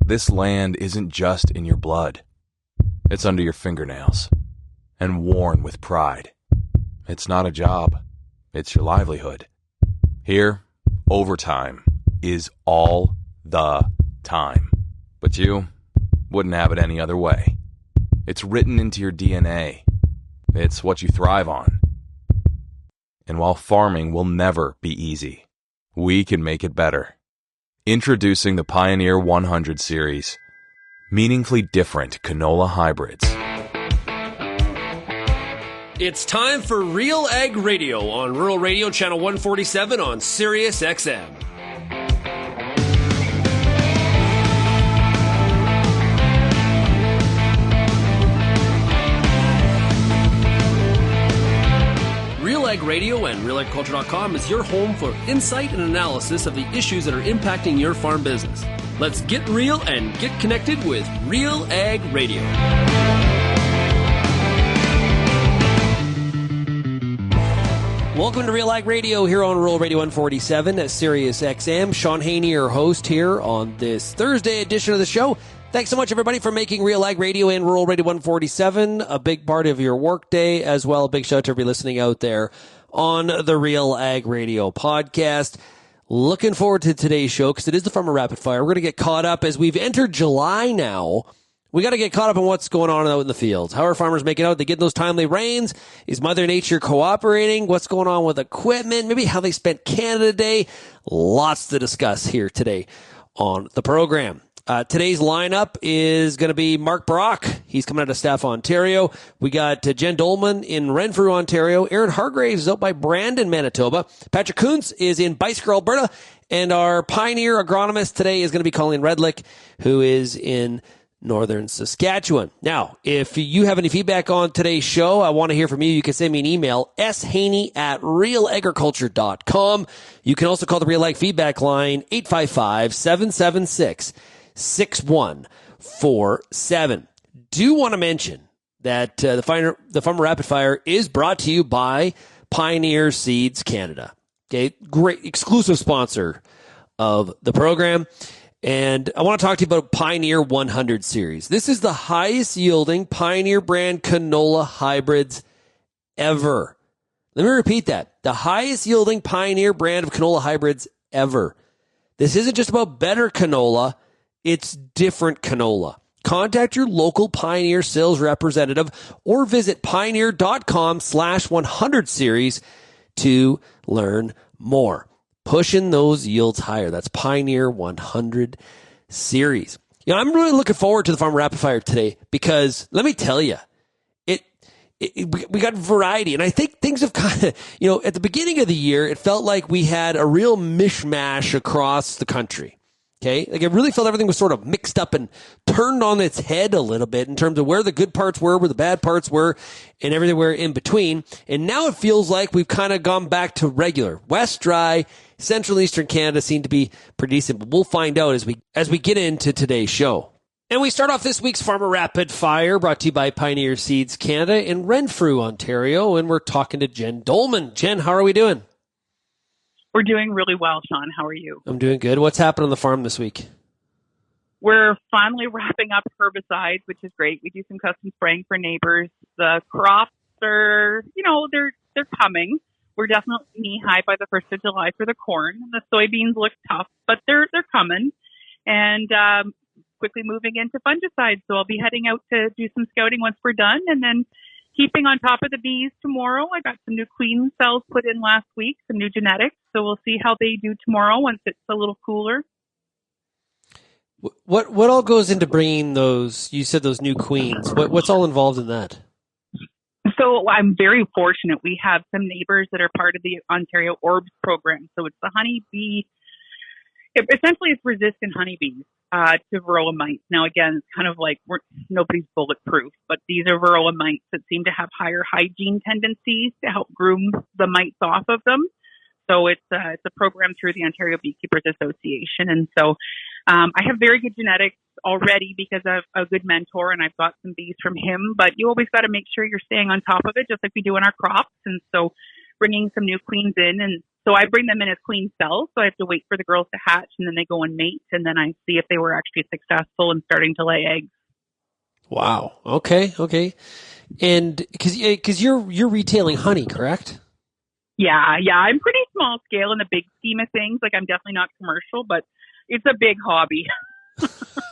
This land isn't just in your blood. It's under your fingernails and worn with pride. It's not a job. It's your livelihood. Here, overtime is all the time. But you wouldn't have it any other way. It's written into your DNA. It's what you thrive on. And while farming will never be easy, we can make it better. Introducing the Pioneer 100 series, meaningfully different canola hybrids. It's time for RealAg Radio on Rural Radio Channel 147 on Sirius XM. RealAg Radio and RealAgriculture.com is your home for insight and analysis of the issues that are impacting your farm business. Let's get real and get connected with RealAg Radio. Welcome to RealAg Radio here on Rural Radio 147 at Sirius XM. Sean Haney, your host here on this Thursday edition of the show. Thanks so much, everybody, for making RealAg Radio and Rural Radio 147 a big part of your workday as well. A big shout out to everybody listening out there on the RealAg Radio podcast. Looking forward to today's show because it is the Farmer Rapid Fire. We're going to get caught up as we've entered July now. We got to get caught up on what's going on out in the fields. How are farmers making out? They get those timely rains? Is Mother Nature cooperating? What's going on with equipment? Maybe how they spent Canada Day? Lots to discuss here today on the program. Today's lineup is going to be Mark Brock. He's coming out of Staffa, Ontario. We got Jen Doelman in Renfrew, Ontario. Aaron Hargreaves is out by Brandon, Manitoba. Patrick Kunz is in Beiseker, Alberta. And our pioneer agronomist today is going to be Colleen Redlick, who is in northern Saskatchewan. Now, if you have any feedback on today's show, I want to hear from you. You can send me an email, shaney@realagriculture.com. You can also call the RealAg feedback line, 855-776-6147. Do want to mention that the Farmer Rapid Fire is brought to you by Pioneer Seeds Canada. Okay, great exclusive sponsor of the program. And I want to talk to you about Pioneer 100 series. This is the highest yielding Pioneer brand canola hybrids ever. Let me repeat that. The highest yielding Pioneer brand of canola hybrids ever. This isn't just about better canola. It's different canola. Contact your local Pioneer sales representative or visit pioneer.com/100 series to learn more. Pushing those yields higher. That's Pioneer 100 series. You know, I'm really looking forward to the Farmer Rapid Fire today because let me tell you, we got variety. And I think things have kind of, you know, at the beginning of the year, it felt like we had a real mishmash across the country. Okay. Like it really felt everything was sort of mixed up and turned on its head a little bit in terms of where the good parts were, where the bad parts were, and everywhere in between. And now it feels like we've kind of gone back to regular. West dry, Central Eastern Canada seem to be pretty decent, but we'll find out as we get into today's show. And we start off this week's Farmer Rapid Fire brought to you by Pioneer Seeds Canada in Renfrew, Ontario. And we're talking to Jen Doelman. Jen, how are we doing? We're doing really well, Sean. How are you? I'm doing good. What's happened on the farm this week? We're finally wrapping up herbicides, which is great. We do some custom spraying for neighbors. The crops are, you know, they're coming. We're definitely knee-high by the 1st of July for the corn. The soybeans look tough, but they're coming. And quickly moving into fungicides. So I'll be heading out to do some scouting once we're done, and then keeping on top of the bees tomorrow. I got some new queen cells put in last week, some new genetics. So we'll see how they do tomorrow once it's a little cooler. What all goes into bringing those, you said those new queens, what's all involved in that? So I'm very fortunate. We have some neighbors that are part of the Ontario Orbs program. So it's the honeybee. Essentially, it's resistant honeybees to varroa mites. Now, again, it's kind of like nobody's bulletproof, but these are varroa mites that seem to have higher hygiene tendencies to help groom the mites off of them. So it's a program through the Ontario Beekeepers Association. And so I have very good genetics already because of a good mentor, and I've got some bees from him. But you always got to make sure you're staying on top of it, just like we do in our crops. And so bringing some new queens in and So I bring them in as queen cells. So I have to wait for the girls to hatch, and then they go and mate, and then I see if they were actually successful in starting to lay eggs. Wow. Okay. And because you're retailing honey, correct? Yeah. I'm pretty small scale in the big scheme of things. Like, I'm definitely not commercial, but it's a big hobby.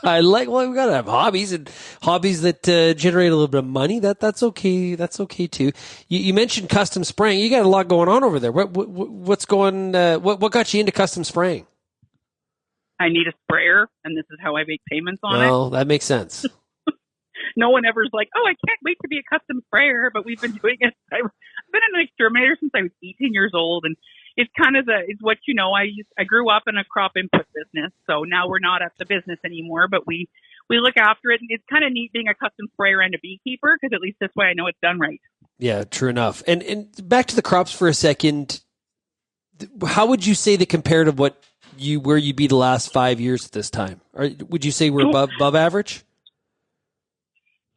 Well, we gotta have hobbies that generate a little bit of money. That's okay. That's okay too. You mentioned custom spraying. You got a lot going on over there. What got you into custom spraying? I need a sprayer, and this is how I make payments on it. Well, that makes sense. No one ever's like, oh, I can't wait to be a custom sprayer, but we've been doing it. I've been an exterminator since I was 18 years old, and it's kind of it's what you know. I grew up in a crop input business, so now we're not at the business anymore, but we look after it, and it's kind of neat being a custom sprayer and a beekeeper, because at least this way I know it's done right. Yeah, true enough. And back to the crops for a second. How would you say the comparative where you'd be the last 5 years at this time? Or would you say we're above average?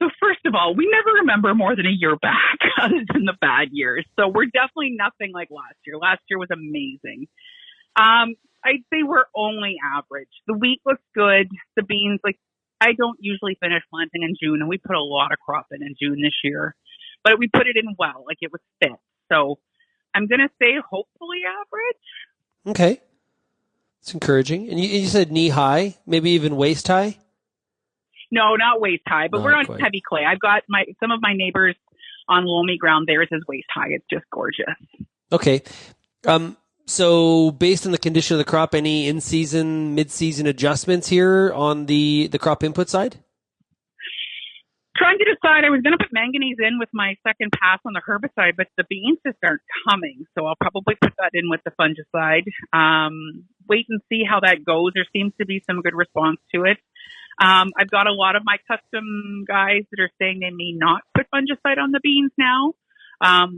So first of all, we never remember more than a year back other than the bad years. So we're definitely nothing like last year. Last year was amazing. I'd say we're only average. The wheat looks good. The beans, I don't usually finish planting in June, and we put a lot of crop in June this year. But we put it in well, it was fit. So I'm going to say hopefully average. Okay. It's encouraging. And you said knee high, maybe even waist high? No, not waist high, but we're on quite. heavy clay. I've got some of my neighbors on loamy ground. Theirs is waist high. It's just gorgeous. Okay. So based on the condition of the crop, any in-season, mid-season adjustments here on the crop input side? Trying to decide. I was going to put manganese in with my second pass on the herbicide, but the beans just aren't coming. So I'll probably put that in with the fungicide. Wait and see how that goes. There seems to be some good response to it. I've got a lot of my custom guys that are saying they may not put fungicide on the beans now.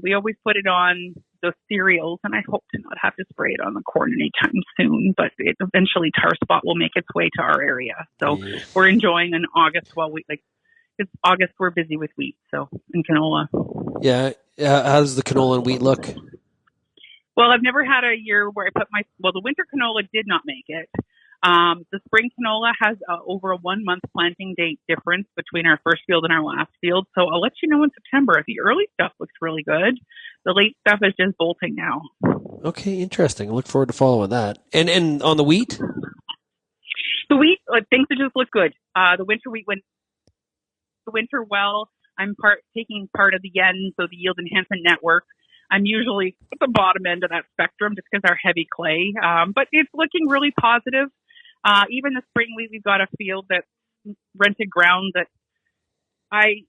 We always put it on the cereals, and I hope to not have to spray it on the corn anytime soon, but eventually tar spot will make its way to our area. So we're enjoying an August it's August, we're busy with wheat, so, and canola. Yeah. How does the canola and wheat look? Well, I've never had a year where I put the winter canola did not make it. The spring canola has over a 1 month planting date difference between our first field and our last field. So I'll let you know in September. The early stuff looks really good. The late stuff is just bolting now. Okay, interesting. I look forward to following that. And on the wheat? The wheat, things just look good. The winter wheat went the winter well. I'm taking part of the yen, so the yield enhancement network. I'm usually at the bottom end of that spectrum just because our heavy clay. But it's looking really positive. Even the spring wheat, we've got a field that's rented ground that I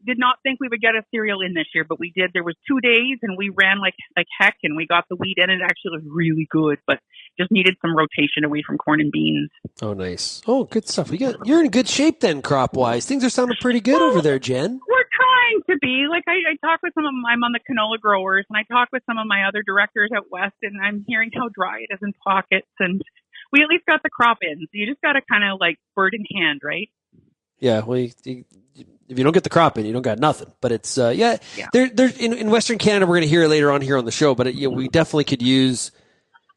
did not think we would get a cereal in this year, but we did. There was 2 days, and we ran like heck, and we got the wheat in. It actually was really good, but just needed some rotation away from corn and beans. Oh, nice. Oh, good stuff. You're in good shape then, crop-wise. Things are sounding pretty good over there, Jen. We're trying to be. I talk with some of I'm on the canola growers, and I talk with some of my other directors out west, and I'm hearing how dry it is in pockets, and we at least got the crop in. So you just got to kind of bird in hand, right? Yeah, well, if you don't get the crop in, you don't got nothing. But it's There in Western Canada, we're going to hear it later on here on the show. But we definitely could use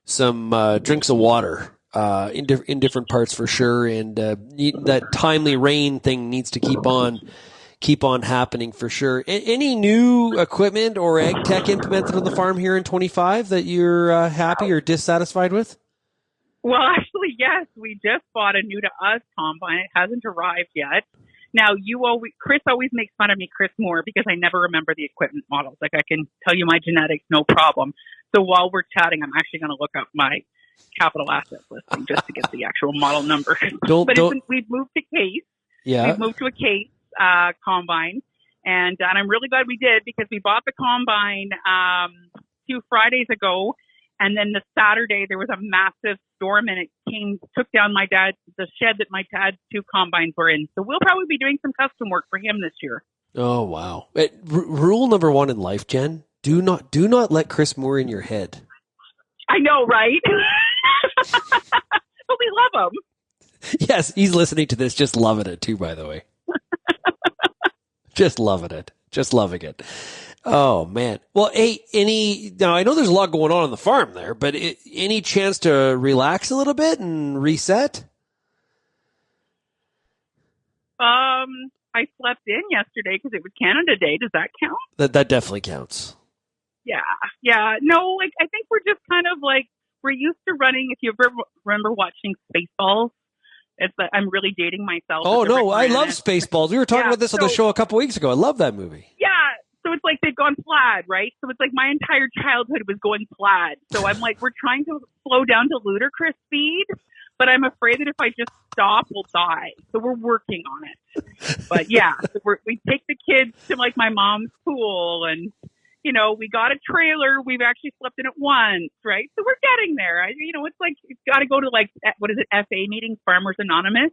some drinks of water in different parts for sure, and that timely rain thing needs to keep on happening for sure. Any new equipment or ag tech implemented on the farm here in 25 that you're happy or dissatisfied with? Well, actually, yes. We just bought a new to us combine. It hasn't arrived yet. Now, Chris always makes fun of me, Chris Moore, because I never remember the equipment models. I can tell you my genetics, no problem. So while we're chatting, I'm actually going to look up my capital assets listing just to get the actual model number. We've moved to Case. Yeah. We've moved to a Case combine, and I'm really glad we did because we bought the combine a few Fridays ago. And then the Saturday, there was a massive storm, and it took down the shed that my dad's two combines were in. So we'll probably be doing some custom work for him this year. Oh, wow. Rule number one in life, Jen, do not let Chris Moore in your head. I know, right? But we love him. Yes, he's listening to this, just loving it too, by the way. Just loving it. Just loving it. Oh, man. Well, hey, now I know there's a lot going on the farm there, but any chance to relax a little bit and reset? I slept in yesterday because it was Canada Day. Does that count? That definitely counts. Yeah. No, like, I think we're just kind of like, we're used to running. If you ever remember watching Spaceballs, I'm really dating myself. Oh, no, I love Spaceballs. We were talking about this on the show a couple weeks ago. I love that movie. Yeah. So it's like they've gone plaid, right? So it's like my entire childhood was going plaid. So I'm like, we're trying to slow down to ludicrous speed, but I'm afraid that if I just stop, we'll die. So we're working on it. But yeah, so we take the kids to like my mom's pool, and we got a trailer. We've actually slept in it once, right? So we're getting there. It's like it's got to go to like, what is it, FA meetings, Farmers Anonymous.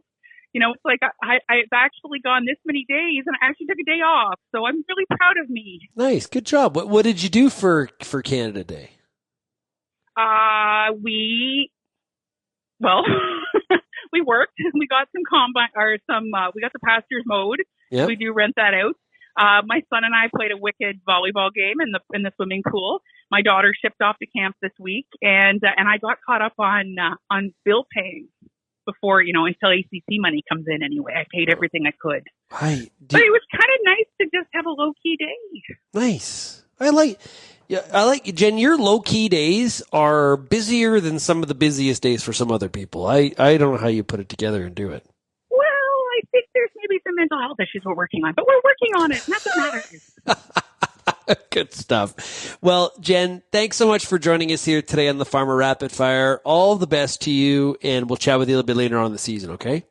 It's like I've actually gone this many days, and I actually took a day off. So I'm really proud of me. Nice. Good job. What did you do for Canada Day? We worked. We got some we got the pastures mowed. Yep. We do rent that out. My son and I played a wicked volleyball game in the swimming pool. My daughter shipped off to camp this week, and I got caught up on bill paying before, until ACC money comes in anyway. I paid everything I could. Right. But it was kind of nice to just have a low-key day. Nice. I like Jen, your low-key days are busier than some of the busiest days for some other people. I don't know how you put it together and do it. Well, I think there's maybe some mental health issues we're working on, but we're working on it. That's what matters. Good stuff. Well, Jen, thanks so much for joining us here today on the Farmer Rapid Fire. All the best to you, and we'll chat with you a little bit later on in the season, okay?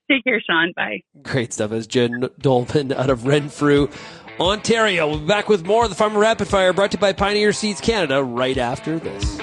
Take care, Sean. Bye. Great stuff. As Jen Doelman out of Renfrew, Ontario. We'll be back with more of the Farmer Rapid Fire, brought to you by Pioneer Seeds Canada, right after this.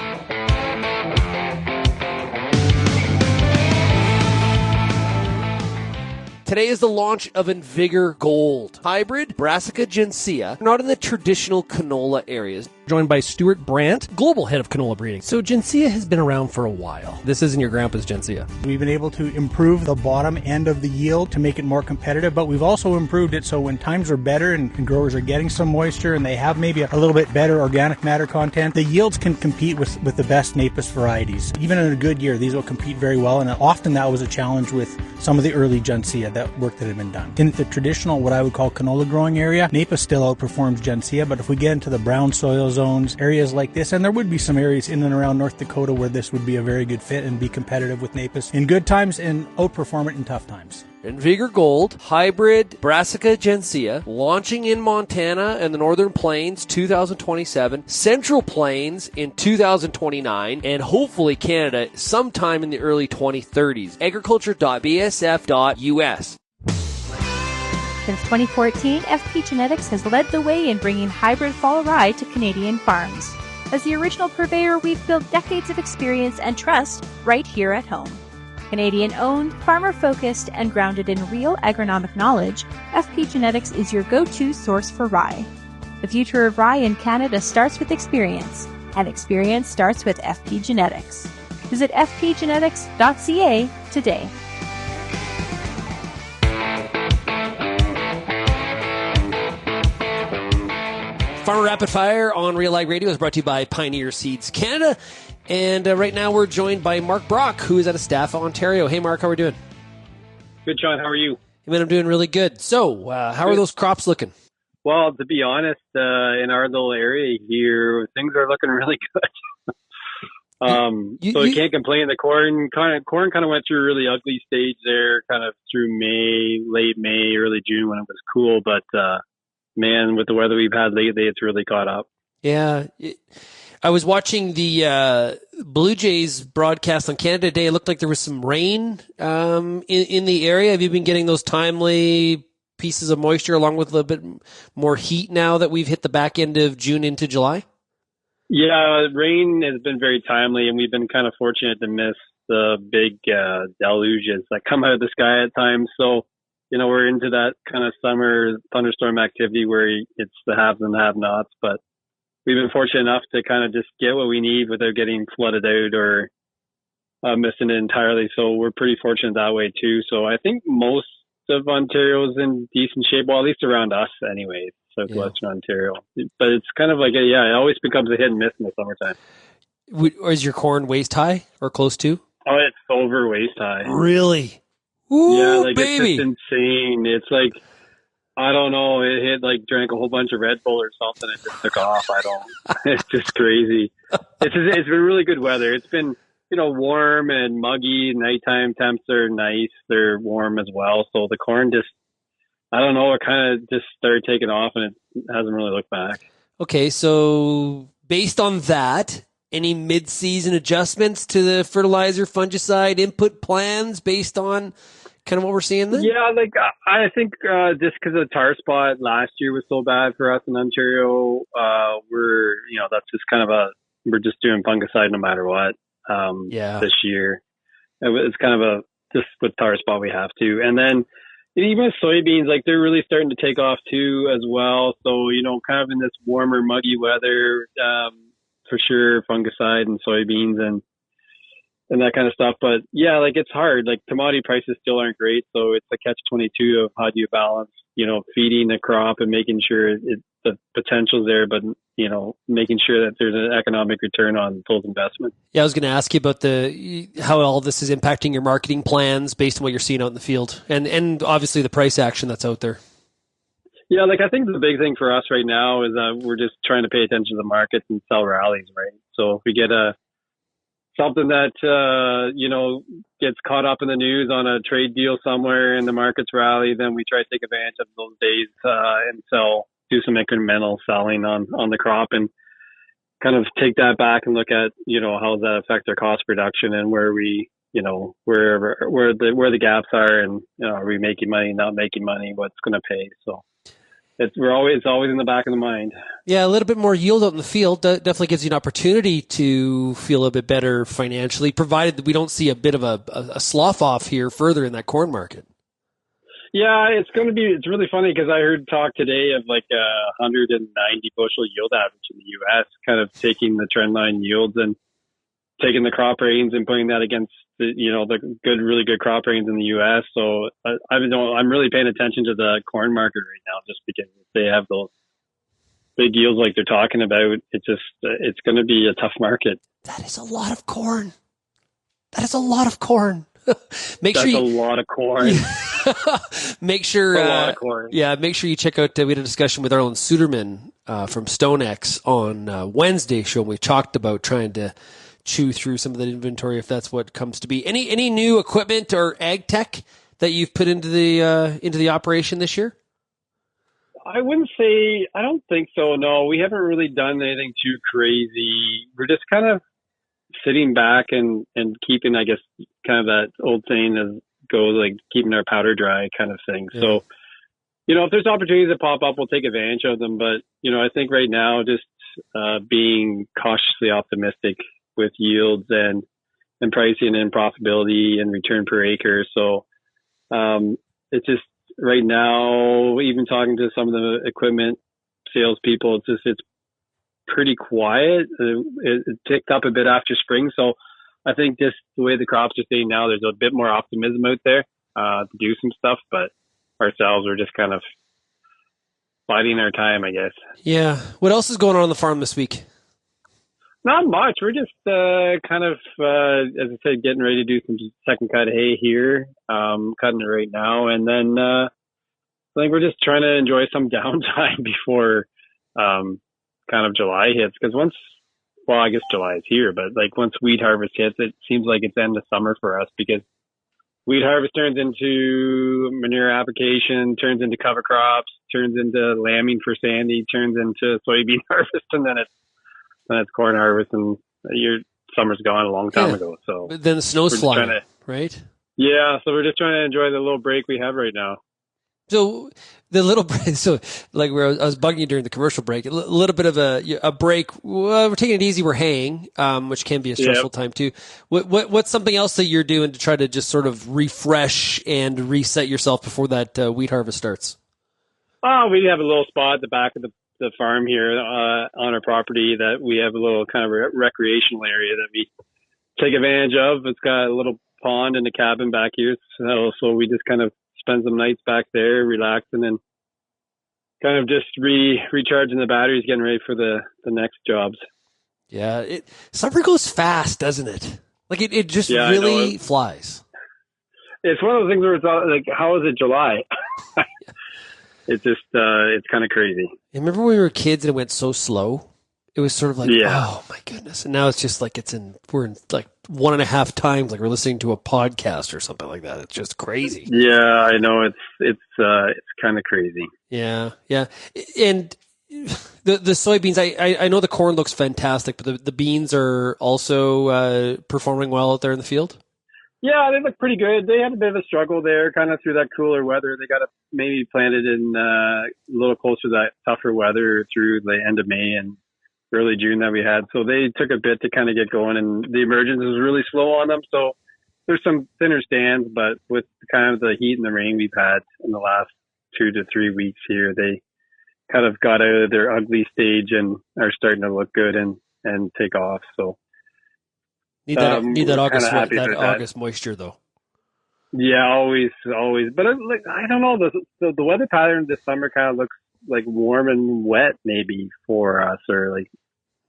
Today is the launch of Invigor Gold, hybrid Brassica gensea, not in the traditional canola areas. Joined by Stuart Brandt, global head of canola breeding. So gensea has been around for a while. This isn't your grandpa's gensea. We've been able to improve the bottom end of the yield to make it more competitive, but we've also improved it so when times are better and growers are getting some moisture and they have maybe a little bit better organic matter content, the yields can compete with the best Napus varieties. Even in a good year, these will compete very well, and often that was a challenge with some of the early gensea, that work that had been done. In the traditional, what I would call canola growing area, Napus still outperforms gensea, but if we get into the brown soil zones, areas like this, and there would be some areas in and around North Dakota where this would be a very good fit and be competitive with Napus in good times and outperform it in tough times. Invigor Gold, hybrid Brassica gensea, launching in Montana and the Northern Plains 2027, Central Plains in 2029, and hopefully Canada sometime in the early 2030s. Agriculture.bsf.us. Since 2014, FP Genetics has led the way in bringing hybrid fall rye to Canadian farms. As the original purveyor, we've built decades of experience and trust right here at home. Canadian-owned, farmer-focused, and grounded in real agronomic knowledge, FP Genetics is your go-to source for rye. The future of rye in Canada starts with experience, and experience starts with FP Genetics. Visit fpgenetics.ca today. Farmer Rapid Fire on RealAg Radio is brought to you by Pioneer Seeds Canada. And right now we're joined by Mark Brock, who is out of Staffa, Ontario. Hey, Mark, how are we doing? Good, Sean. How are you? I mean, I'm doing really good. So, how are those crops looking? Well, to be honest, in our little area here, things are looking really good. So you can't complain. The corn kind of went through a really ugly stage there, kind of through May, late May, early June when it was cool. But man, with the weather we've had lately, it's really caught up. Yeah. I was watching the Blue Jays broadcast on Canada Day. It looked like there was some rain in the area. Have you been getting those timely pieces of moisture along with a little bit more heat now that we've hit the back end of June into July? Yeah, rain has been very timely, and we've been kind of fortunate to miss the big deluges that come out of the sky at times. So, we're into that kind of summer thunderstorm activity where it's the haves and the have-nots, but we've been fortunate enough to kind of just get what we need without getting flooded out or missing it entirely. So we're pretty fortunate that way too. So I think most of Ontario's in decent shape, well, at least around us anyways. southwestern Ontario. But it's kind of like, it always becomes a hit and miss in the summertime. Or is your corn waist high or close to? Oh, it's over waist high. Really? Ooh, yeah, like baby. It's just insane. It's like, I don't know, it hit like drank a whole bunch of Red Bull or something and just took off. It's just crazy. It's been really good weather. It's been, warm and muggy. Nighttime temps are nice. They're warm as well. So the corn just, I don't know, it kind of just started taking off and it hasn't really looked back. Okay, so based on that, any mid-season adjustments to the fertilizer, fungicide input plans based on kind of what we're seeing then? Yeah, like I think just because the tar spot last year was so bad for us in Ontario, that's just kind of we're just doing fungicide no matter what this year. It's kind of just with tar spot we have to. And then even with soybeans, like they're really starting to take off too as well. So, kind of in this warmer, muggy weather, for sure, fungicide and soybeans and that kind of stuff. But yeah, like it's hard. Like commodity prices still aren't great. So it's a catch-22 of how do you balance, feeding the crop and making sure the potential's there, but, making sure that there's an economic return on those investments. Yeah, I was going to ask you about how all this is impacting your marketing plans based on what you're seeing out in the field and obviously the price action that's out there. Yeah, like I think the big thing for us right now is that we're just trying to pay attention to the markets and sell rallies, right? So if we get something that, gets caught up in the news on a trade deal somewhere and the markets rally, then we try to take advantage of those days and do some incremental selling on the crop and kind of take that back and look at, how does that affect our cost reduction and where we, where the gaps are and, are we making money, not making money, what's going to pay. So it's always in the back of the mind. Yeah, a little bit more yield out in the field definitely gives you an opportunity to feel a bit better financially, provided that we don't see a bit of a slough off here further in that corn market. Yeah, it's really funny because I heard talk today of like 190 bushel yield average in the U.S., kind of taking the trend line yields and taking the crop ratings and putting that against the really good crop ratings in the U.S. So I'm really paying attention to the corn market right now, just because they have those big yields like they're talking about. It's going to be a tough market. That is a lot of corn. Make sure a lot of corn. Make sure. A lot of corn. Yeah, make sure you check out. We had a discussion with Arlen Suderman from StoneX on Wednesday show. We talked about trying to chew through some of the inventory if that's what comes to be. Any new equipment or ag tech that you've put into the operation this year? I don't think so. No, we haven't really done anything too crazy. We're just kind of sitting back and keeping, I guess, kind of that old saying that goes like keeping our powder dry kind of thing. Yeah. So, if there's opportunities that pop up, we'll take advantage of them. But, I think right now just being cautiously optimistic with yields and pricing and profitability and return per acre. So it's just right now, even talking to some of the equipment salespeople, it's pretty quiet. It ticked up a bit after spring. So I think just the way the crops are staying now, there's a bit more optimism out there to do some stuff, but ourselves are just kind of biding our time, I guess. Yeah. What else is going on the farm this week? Not much. We're just kind of, as I said, getting ready to do some second cut hay here, cutting it right now. And then I think we're just trying to enjoy some downtime before kind of July hits. Because I guess July is here, but like once wheat harvest hits, it seems like it's end of summer for us because wheat harvest turns into manure application, turns into cover crops, turns into lambing for Sandy, turns into soybean harvest, and then it's corn harvest, and your summer's gone a long time ago. So but then the snow's flying, right? Yeah, so we're just trying to enjoy the little break we have right now. So the little break, I was bugging you during the commercial break. A little bit of a break. Well, we're taking it easy. We're haying, which can be a stressful time too. What's something else that you're doing to try to just sort of refresh and reset yourself before that wheat harvest starts? Oh, we have a little spot at the back of the farm here on our property that we have a little kind of recreational area that we take advantage of. It's got a little pond and a cabin back here, so we just kind of spend some nights back there relaxing and kind of just recharging the batteries, getting ready for the next jobs. Yeah, summer goes fast, doesn't it? Like it just really flies. It's one of those things where it's like, how is it July? It's just, it's kind of crazy. Remember when we were kids and it went so slow? It was sort of like, oh my goodness. And now it's just like we're in like 1.5 times, like we're listening to a podcast or something like that. It's just crazy. Yeah, I know. It's kind of crazy. Yeah. And the soybeans, I know the corn looks fantastic, but the beans are also performing well out there in the field? Yeah, they look pretty good. They had a bit of a struggle there, kind of through that cooler weather. They got maybe planted in a little closer to that tougher weather through the end of May and early June that we had. So they took a bit to kind of get going, and the emergence was really slow on them. So there's some thinner stands, but with kind of the heat and the rain we've had in the last 2 to 3 weeks here, they kind of got out of their ugly stage and are starting to look good and take off. So need that August moisture though. Yeah, always. But I don't know, the weather pattern this summer kind of looks like warm and wet maybe for us, or like, I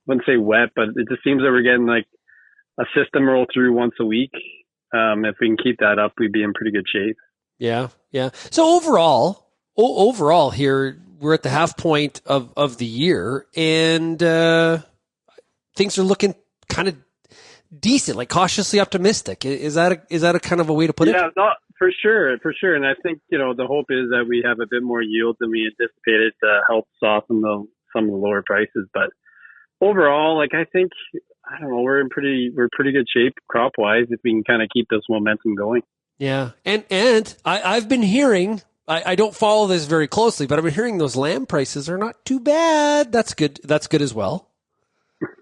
wouldn't say wet, but it just seems that we're getting like a system roll through once a week. If we can keep that up, we'd be in pretty good shape. Yeah. So overall here, we're at the half point of the year, and things are looking kind of decent, like cautiously optimistic. Is that a kind of a way to put it? Yeah, no, for sure. And I think, the hope is that we have a bit more yield than we anticipated to help soften some of the lower prices. But overall, like, I think, I don't know, we're pretty good shape crop wise if we can kind of keep this momentum going. Yeah, and I've been hearing. I don't follow this very closely, but I've been hearing those lamb prices are not too bad. That's good. That's good as well.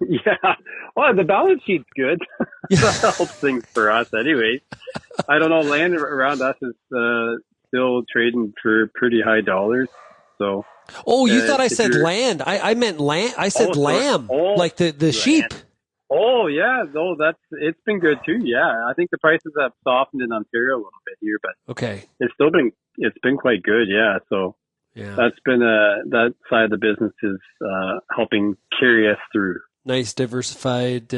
Yeah. Well, the balance sheet's good. That helps things for us anyways. I don't know. Land around us is still trading for pretty high dollars. So. Oh, you thought I said land. I meant land. I said lamb, like the sheep. Oh, yeah. No, it's been good too. Yeah. I think the prices have softened in Ontario a little bit here, but okay. It's been quite good. Yeah. So that's been that side of the business is helping carry us through. Nice diversified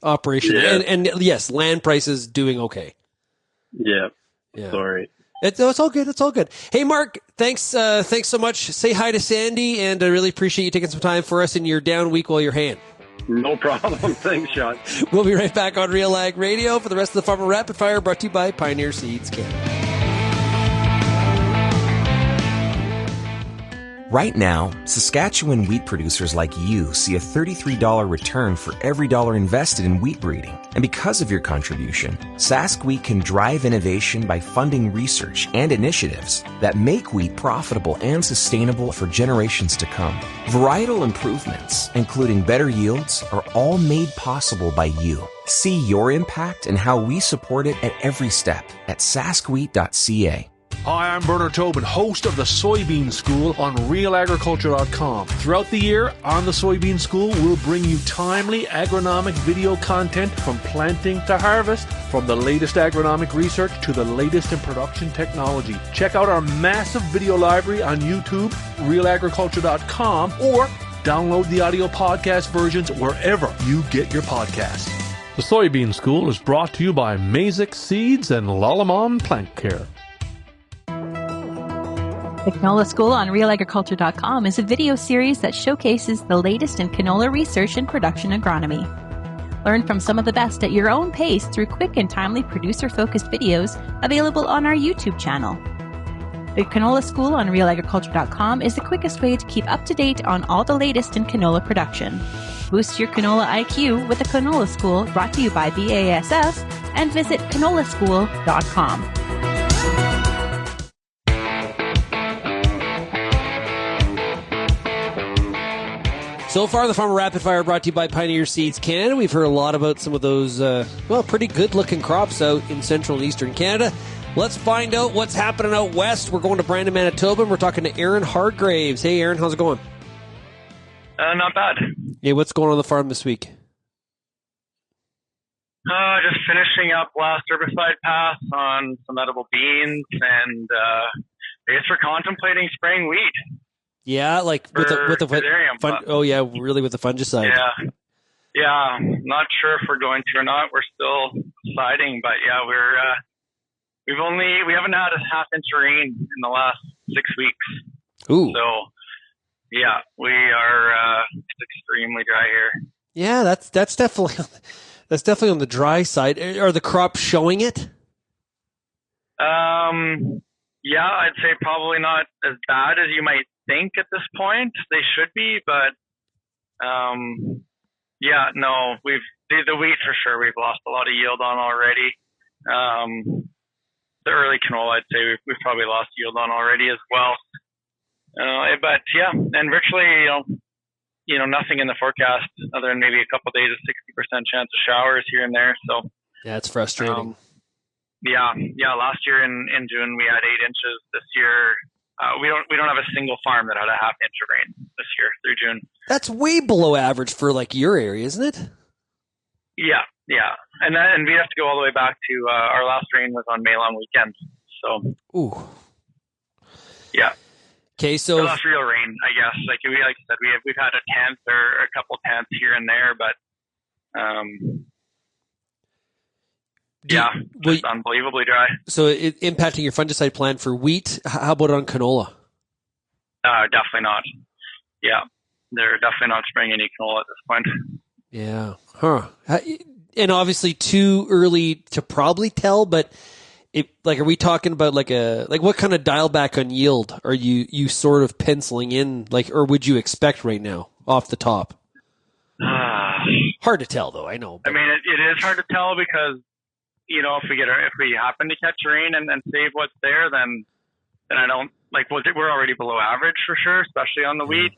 operation. Yeah. And yes, land prices doing okay. Yeah. Sorry. It's all good. It's all good. Hey, Mark, thanks so much. Say hi to Sandy, and I really appreciate you taking some time for us in your down week while you're haying. No problem. Thanks, Sean. We'll be right back on RealAg Radio for the rest of the Farmer Rapid Fire, brought to you by Pioneer Seeds Canada. Right now, Saskatchewan wheat producers like you see a $33 return for every dollar invested in wheat breeding. And because of your contribution, Sask Wheat can drive innovation by funding research and initiatives that make wheat profitable and sustainable for generations to come. Varietal improvements, including better yields, are all made possible by you. See your impact and how we support it at every step at saskwheat.ca. Hi, I'm Bernard Tobin, host of the Soybean School on RealAgriculture.com. Throughout the year, on the Soybean School, we'll bring you timely agronomic video content from planting to harvest, from the latest agronomic research to the latest in production technology. Check out our massive video library on YouTube, RealAgriculture.com, or download the audio podcast versions wherever you get your podcasts. The Soybean School is brought to you by Mazik Seeds and Lalamon Plant Care. The Canola School on RealAgriculture.com is a video series that showcases the latest in canola research and production agronomy. Learn from some of the best at your own pace through quick and timely producer-focused videos available on our YouTube channel. The Canola School on RealAgriculture.com is the quickest way to keep up to date on all the latest in canola production. Boost your canola IQ with the Canola School, brought to you by BASF, and visit canolaschool.com. So far, the Farmer Rapid Fire brought to you by Pioneer Seeds Canada. We've heard a lot about some of those, pretty good-looking crops out in central and eastern Canada. Let's find out what's happening out west. We're going to Brandon, Manitoba, and we're talking to Aaron Hargreaves. Hey, Aaron, how's it going? Not bad. Hey, what's going on the farm this week? Just finishing up last herbicide pass on some edible beans, and I guess we're contemplating spraying wheat. Yeah, like with the fusarium, oh yeah, really with the fungicide. Yeah, not sure if we're going to or not. We're still deciding, but yeah, we haven't had a half-inch rain in the last 6 weeks. Ooh. So yeah, we are it's extremely dry here. Yeah, that's definitely on the dry side. Are the crops showing it? Yeah, I'd say probably not as bad as you might think at this point. They should be, but yeah, no, the wheat for sure. We've lost a lot of yield on already. The early canola, I'd say we've probably lost yield on already as well. But yeah, and virtually, nothing in the forecast other than maybe a couple of days of 60% chance of showers here and there. So yeah, it's frustrating. Yeah. Last year in June we had 8 inches. This year, we don't have a single farm that had a half inch of rain this year through June. That's way below average for like your area, isn't it? Yeah, and we have to go all the way back to our last rain was on May long weekend. So ooh, yeah. Okay, so the last real rain, I guess. Like I said, we've had a tenth or a couple tenths here and there, but just unbelievably dry. So it impacting your fungicide plan for wheat. How about on canola? Definitely not. Yeah, they're definitely not spraying any canola at this point. Yeah. Huh. And obviously too early to probably tell, but are we talking about like what kind of dial back on yield are you sort of penciling in, or would you expect right now off the top? Hard to tell though, I know. But. I mean, it is hard to tell because, if we happen to catch rain and save what's there, then I don't we're already below average for sure, especially on the wheat.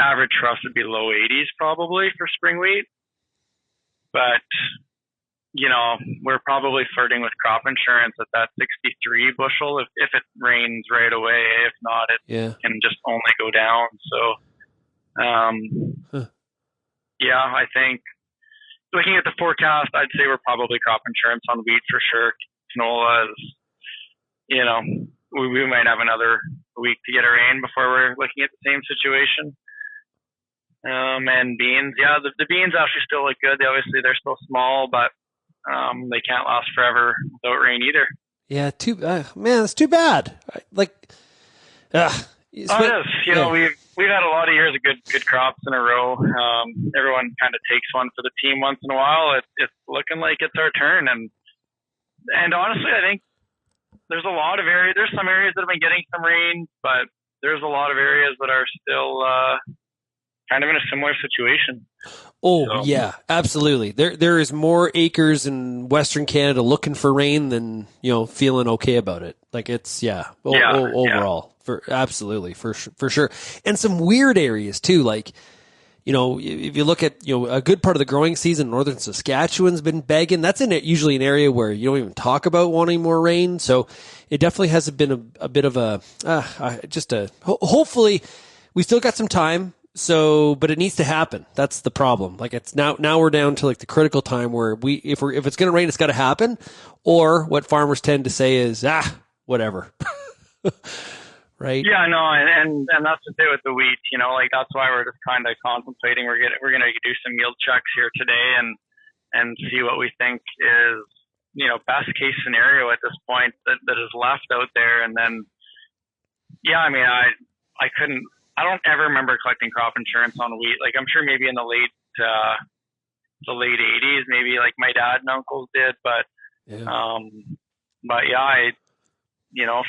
Average for us would be low 80s probably for spring wheat, but we're probably flirting with crop insurance at that 63 bushel if it rains right away. If not, it can just only go down. So, yeah, I think looking at the forecast, I'd say we're probably crop insurance on wheat for sure. Canola is, we might have another week to get a rain before we're looking at the same situation. And beans, the beans actually still look good. They're still small, but they can't last forever without rain either. Yeah, that's too bad. It is. We've had a lot of years of good crops in a row. Everyone kind of takes one for the team once in a while. It's looking like it's our turn, and honestly, I think there's a lot of areas. There's some areas that have been getting some rain, but there's a lot of areas that are still kind of in a similar situation. Yeah, absolutely. There is more acres in Western Canada looking for rain than feeling okay about it. Like it's overall for sure, and some weird areas too. Like if you look at a good part of the growing season, northern Saskatchewan's been begging. That's usually an area where you don't even talk about wanting more rain. So it definitely has been a bit of hopefully we still got some time. So, but it needs to happen. That's the problem. Like it's now we're down to like the critical time where if it's going to rain, it's got to happen. Or what farmers tend to say is, whatever. Right? Yeah, no, and that's the thing with the wheat, that's why we're just kind of contemplating. We're going to do some yield checks here today and see what we think is, best case scenario at this point that is left out there. And then, I don't ever remember collecting crop insurance on wheat. Like I'm sure maybe in the late 80s, maybe like my dad and uncles did, but if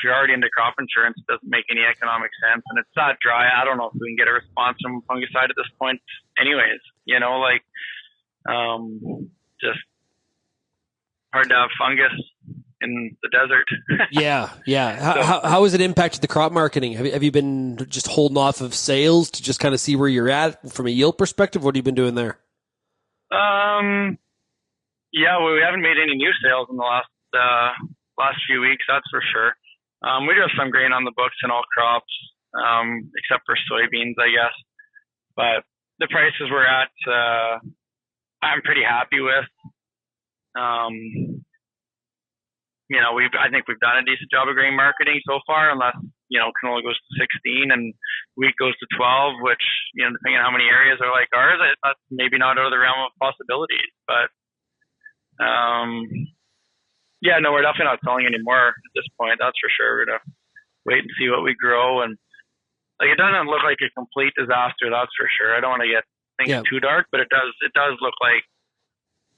you're already into crop insurance, it doesn't make any economic sense, and it's that dry. I don't know if we can get a response from fungicide at this point, anyways. Just hard to have fungus in the desert. Yeah. How has it impacted the crop marketing? Have you been just holding off of sales to just kind of see where you're at from a yield perspective? What have you been doing there? We haven't made any new sales in the last few weeks, that's for sure. We do have some grain on the books in all crops, except for soybeans, I guess. But the prices we're at, I'm pretty happy with. I think we've done a decent job of grain marketing so far, unless, canola goes to 16 and wheat goes to 12, which, depending on how many areas are like ours, that's maybe not out of the realm of possibilities. But, no, we're definitely not selling anymore at this point. That's for sure. We're going to wait and see what we grow. And it doesn't look like a complete disaster. That's for sure. I don't want to get things too dark, but it does look like,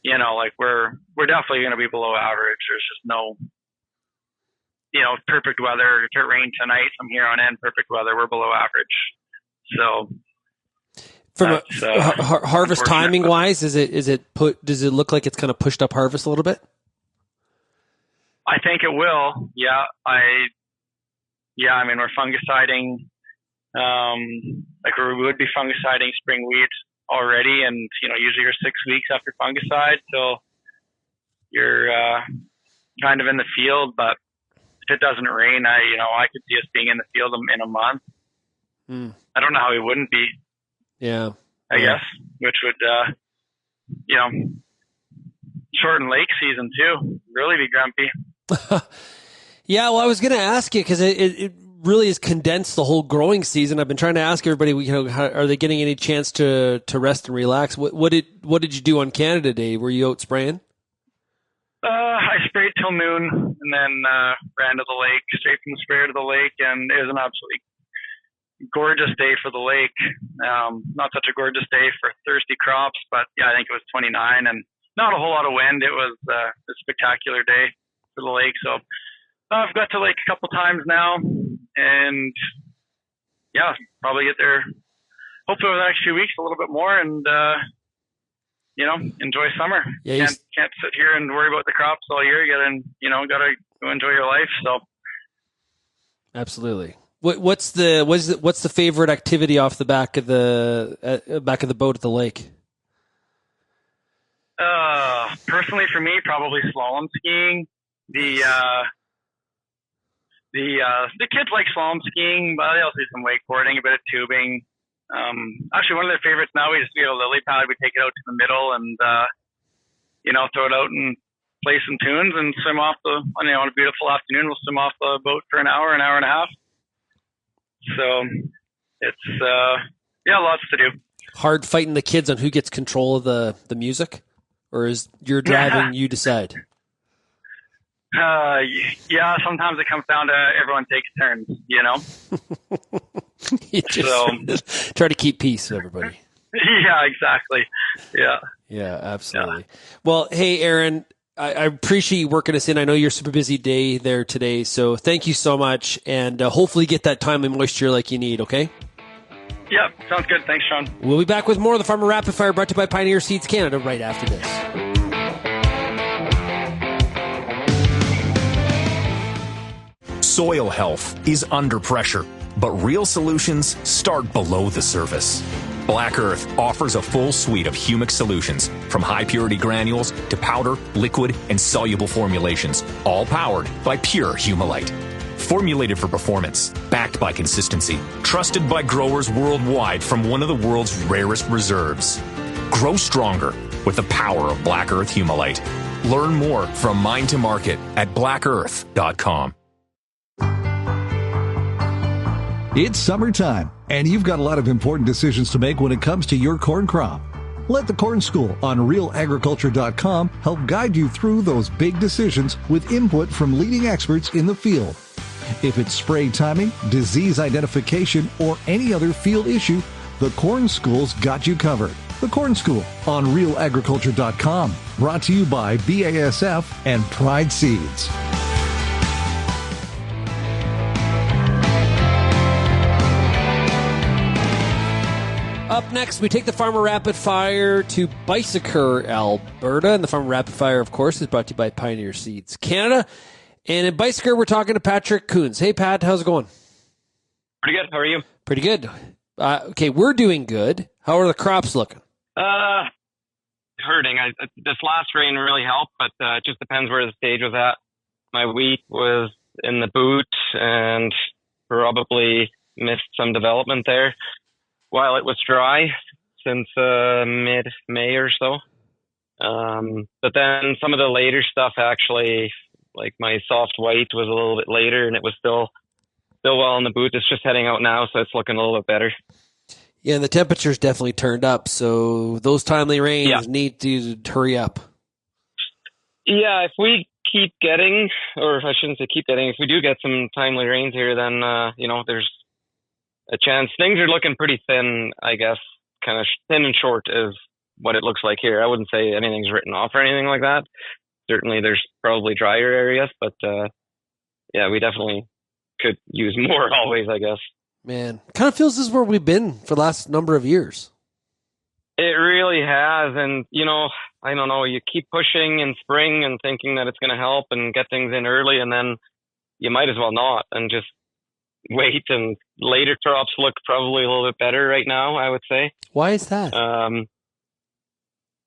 we're definitely going to be below average. There's just no, perfect weather. If it rained tonight from here on in, perfect weather, we're below average. So from harvest timing wise, does it look like it's kind of pushed up harvest a little bit? I think it will. Yeah. We're fungiciding, we would be fungiciding spring wheat already. And, usually you're 6 weeks after fungicide. So you're, kind of in the field, but if it doesn't rain, I could see us being in the field in a month. I don't know how we wouldn't be. Yeah. I guess, which would, shorten lake season too. Really be grumpy. Yeah, well, I was going to ask you because it really has condensed the whole growing season. I've been trying to ask everybody, are they getting any chance to rest and relax? What did you do on Canada Day? Were you out spraying? I sprayed till noon and then ran to the lake, straight from the sprayer to the lake, and it was an absolutely gorgeous day for the lake. Not such a gorgeous day for thirsty crops, but I think it was 29 and not a whole lot of wind. It was a spectacular day for the lake. So I've got to the lake a couple times now, and probably get there hopefully over the next few weeks a little bit more and enjoy summer. Can't sit here and worry about the crops all year. You gotta go enjoy your life. So absolutely. What's the favorite activity off the back of the boat at the lake? Personally for me, probably slalom skiing. The kids like slalom skiing, but they also do some wakeboarding, a bit of tubing. Actually, one of their favorites now, we just get a lily pad, we take it out to the middle and, throw it out and play some tunes and swim off on a beautiful afternoon, we'll swim off the boat for an hour and a half. So it's, lots to do. Hard fighting the kids on who gets control of the music, or is you're driving, you decide? Sometimes it comes down to everyone takes turns, You just try to keep peace, everybody. Yeah, exactly. Yeah, absolutely. Yeah. Well, hey, Aaron, I appreciate you working us in. I know you're a super busy day there today, so thank you so much, and hopefully get that timely moisture like you need, okay? Yep, sounds good. Thanks, Sean. We'll be back with more of the Farmer Rapid Fire brought to you by Pioneer Seeds Canada right after this. Soil health is under pressure, but real solutions start below the surface. Black Earth offers a full suite of humic solutions, from high-purity granules to powder, liquid, and soluble formulations, all powered by pure Humulite. Formulated for performance, backed by consistency, trusted by growers worldwide from one of the world's rarest reserves. Grow stronger with the power of Black Earth Humulite. Learn more from Mine to Market at blackearth.com. It's summertime, and you've got a lot of important decisions to make when it comes to your corn crop. Let the Corn School on RealAgriculture.com help guide you through those big decisions with input from leading experts in the field. If it's spray timing, disease identification, or any other field issue, the Corn School's got you covered. The Corn School on RealAgriculture.com, brought to you by BASF and Pride Seeds. Up next, we take the Farmer Rapid Fire to Beiseker, Alberta. And the Farmer Rapid Fire, of course, is brought to you by Pioneer Seeds Canada. And in Beiseker, we're talking to Patrick Kunz. Hey, Pat, how's it going? Pretty good. How are you? Pretty good. Okay, we're doing good. How are the crops looking? Hurting. This last rain really helped, but it just depends where the stage was at. My wheat was in the boot and probably missed some development there while it was dry since mid-May or so. But then some of the later stuff actually, like my soft white was a little bit later and it was still still well in the boot. It's just heading out now, so it's looking a little bit better. Yeah, and the temperature's definitely turned up, so those timely rains need to hurry up. Yeah, if we keep getting, or I shouldn't say keep getting, if we do get some timely rains here, then, there's a chance. Things are looking pretty thin, I guess, kind of thin and short is what it looks like here. I wouldn't say anything's written off or anything like that. Certainly there's probably drier areas, but we definitely could use more always, I guess. Man, kind of feels this is where we've been for the last number of years. It really has. And, I don't know, you keep pushing in spring and thinking that it's going to help and get things in early, and then you might as well not and just wait. And later crops look probably a little bit better right now, I would say. Why is that?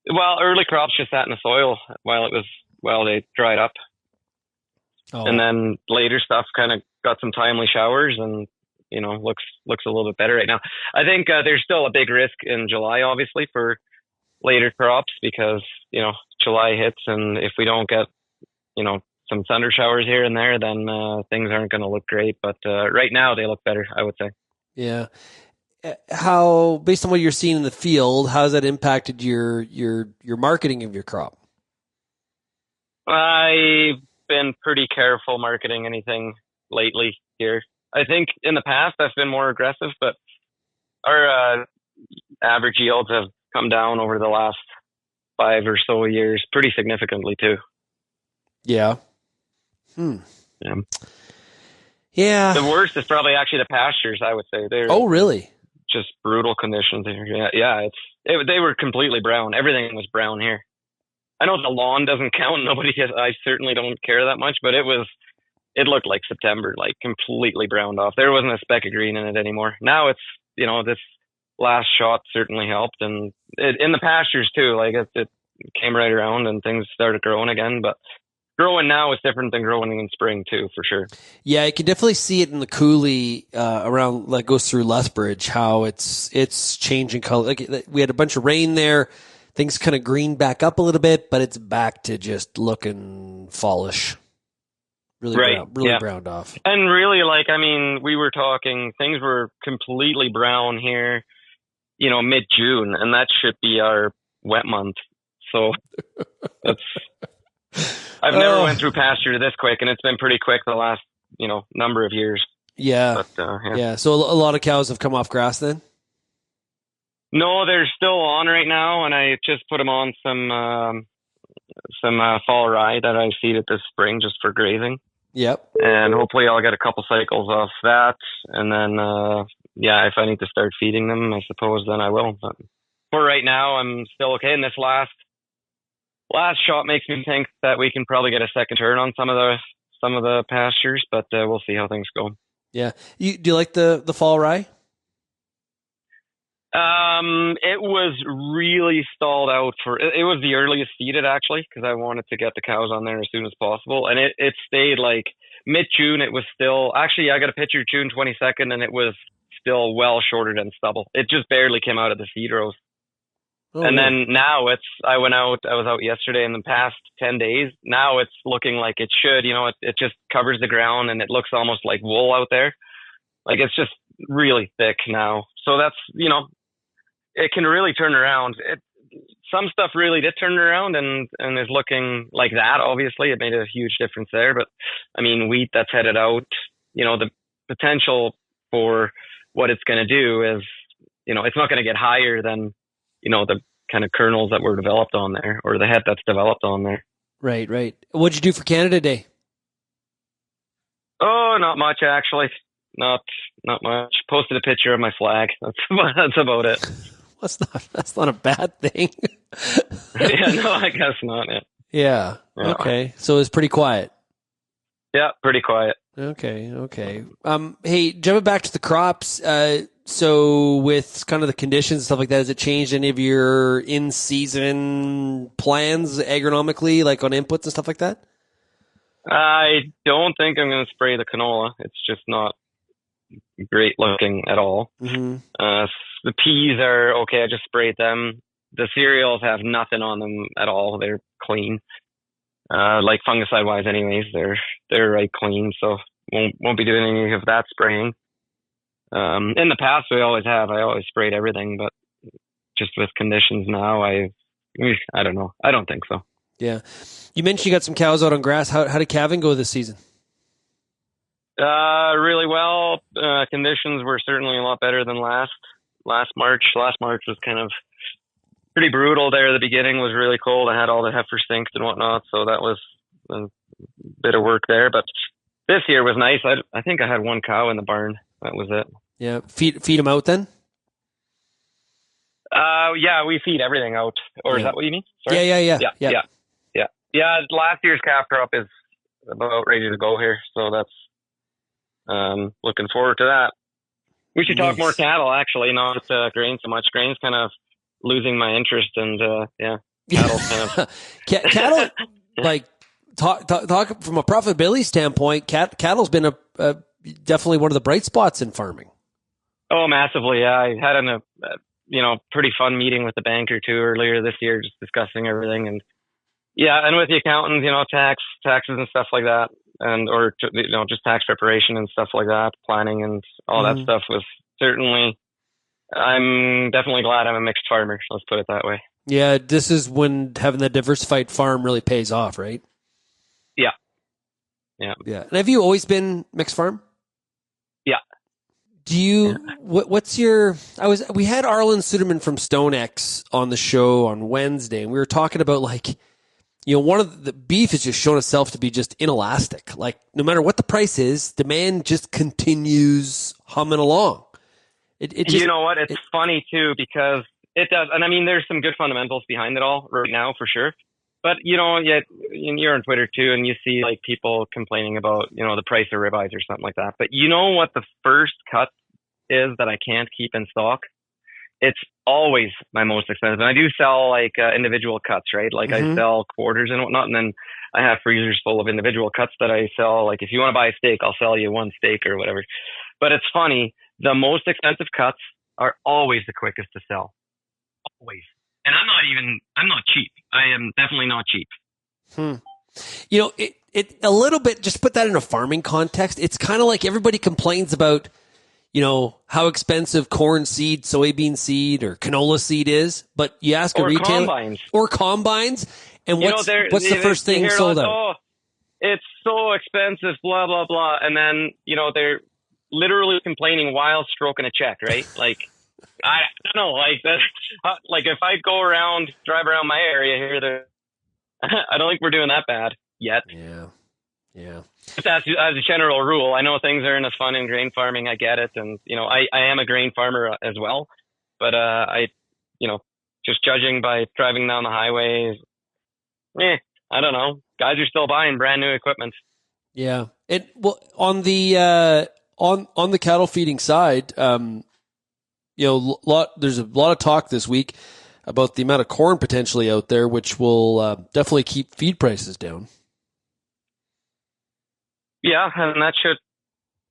Early crops just sat in the soil while they dried up. Oh. And then later stuff kind of got some timely showers and, looks a little bit better right now. I think there's still a big risk in July, obviously, for later crops because, July hits, and if we don't get, some thunder showers here and there, then things aren't going to look great. But right now they look better, I would say. Yeah. How, based on what you're seeing in the field, how has that impacted your marketing of your crop? I've been pretty careful marketing anything lately here. I think in the past I've been more aggressive, but our average yields have come down over the last 5 or so years pretty significantly too. Yeah. Yeah. The worst is probably actually the pastures, I would say. Oh, really? Just brutal conditions here. Yeah. They were completely brown. Everything was brown here. I know the lawn doesn't count. I certainly don't care that much, but it looked like September, like completely browned off. There wasn't a speck of green in it anymore. Now it's, this last shot certainly helped. And in the pastures too, like it came right around and things started growing again. But growing now is different than growing in spring too, for sure. Yeah, you can definitely see it in the coulee around, like goes through Lethbridge, how it's changing color. Like we had a bunch of rain there. Things kind of greened back up a little bit, but it's back to just looking fallish. Really, right. Browned off. And really, we were talking, things were completely brown here, mid-June, and that should be our wet month. So I've never went through pasture this quick, and it's been pretty quick the last, number of years. Yeah. But, yeah. So a lot of cows have come off grass then? No, they're still on right now, and I just put them on some fall rye that I seeded this spring just for grazing. Yep. And hopefully I'll get a couple cycles off that, and then if I need to start feeding them, I suppose then I will. But for right now, I'm still okay. And this last shot makes me think that we can probably get a second turn on some of the pastures, but we'll see how things go. Yeah. Do you like the fall rye? It was really stalled out it was the earliest seeded actually, because I wanted to get the cows on there as soon as possible. And it stayed like mid-June. It was still, actually, I got a picture June 22nd and it was still well shorter than stubble. It just barely came out of the seed rows. Oh, and then now I was out yesterday, in the past 10 days. Now it's looking like it should, it just covers the ground and it looks almost like wool out there. Like it's just really thick now. So that's, it can really turn around. Some stuff really did turn around and is looking like that. Obviously, it made a huge difference there. But wheat that's headed out, the potential for what it's going to do is, it's not going to get higher than, the kind of kernels that were developed on there, or the head that's developed on there. Right. What'd you do for Canada Day? Oh, not much actually. Not much. Posted a picture of my flag. That's about it. That's not a bad thing. Yeah, no, I guess not. Yeah. Okay. So it was pretty quiet. Yeah, pretty quiet. Okay. Hey, jumping back to the crops. So with kind of the conditions and stuff like that, has it changed any of your in-season plans agronomically, like on inputs and stuff like that? I don't think I'm going to spray the canola. It's just not great looking at all. Mm-hmm. The peas are okay. I just sprayed them. The cereals have nothing on them at all. They're clean. Like fungicide wise anyways, they're right clean. So won't be doing any of that spraying. In the past, I always sprayed everything, but just with conditions now, I don't know. I don't think so. Yeah. You mentioned you got some cows out on grass. How did calving go this season? Really well. Conditions were certainly a lot better than last March. Last March was kind of pretty brutal there. The beginning was really cold. I had all the heifers synced and whatnot, so that was a bit of work there. But this year was nice. I think I had one cow in the barn. That was it. Yeah. Feed them out then? Yeah, we feed everything out. Or is that what you mean? Sorry? Yeah. Last year's calf crop is about ready to go here, so that's looking forward to that. We should talk more cattle, actually, not grain so much. Grain's kind of losing my interest, and cattle kind of cattle. Like talk from a profitability standpoint. Cattle's been a definitely one of the bright spots in farming. Oh, massively! Yeah, I had a pretty fun meeting with the banker too earlier this year, just discussing everything, and with the accountants, taxes and stuff like that, and or just tax preparation and stuff like that, planning and all that stuff was certainly. I'm definitely glad I'm a mixed farmer. Let's put it that way. Yeah, this is when having that diversified farm really pays off, right? Yeah. And have you always been mixed farm? Yeah. Do you? What's your? We had Arlen Suderman from StoneX on the show on Wednesday, and we were talking about one of the beef has just shown itself to be just inelastic. Like no matter what the price is, demand just continues humming along. You know what? It's funny too because it does, and I mean, there's some good fundamentals behind it all right now for sure. But you're on Twitter too, and you see like people complaining about the price of ribeyes or something like that. But you know what the first cut is that I can't keep in stock? It's always my most expensive. And I do sell like individual cuts, right? Like I sell quarters and whatnot, and then I have freezers full of individual cuts that I sell. Like if you want to buy a steak, I'll sell you one steak or whatever. But it's funny. The most expensive cuts are always the quickest to sell. Always. And I'm not cheap. I am definitely not cheap. It a little bit, just put that in a farming context. It's kind of like everybody complains about, how expensive corn seed, soybean seed, or canola seed is. But you ask a retailer combines, and what's the first thing sold out? Oh, it's so expensive, blah, blah, blah. And then, they're literally complaining while stroking a check, right? Like, I don't know, like that. Like if I drive around my area here, I don't think we're doing that bad yet. Yeah. Just as a general rule, I know things aren't as fun in grain farming. I get it, and I am a grain farmer as well. But just judging by driving down the highways, I don't know. Guys are still buying brand new equipment. Yeah, on the cattle feeding side, there's a lot of talk this week about the amount of corn potentially out there, which will definitely keep feed prices down. Yeah, and that should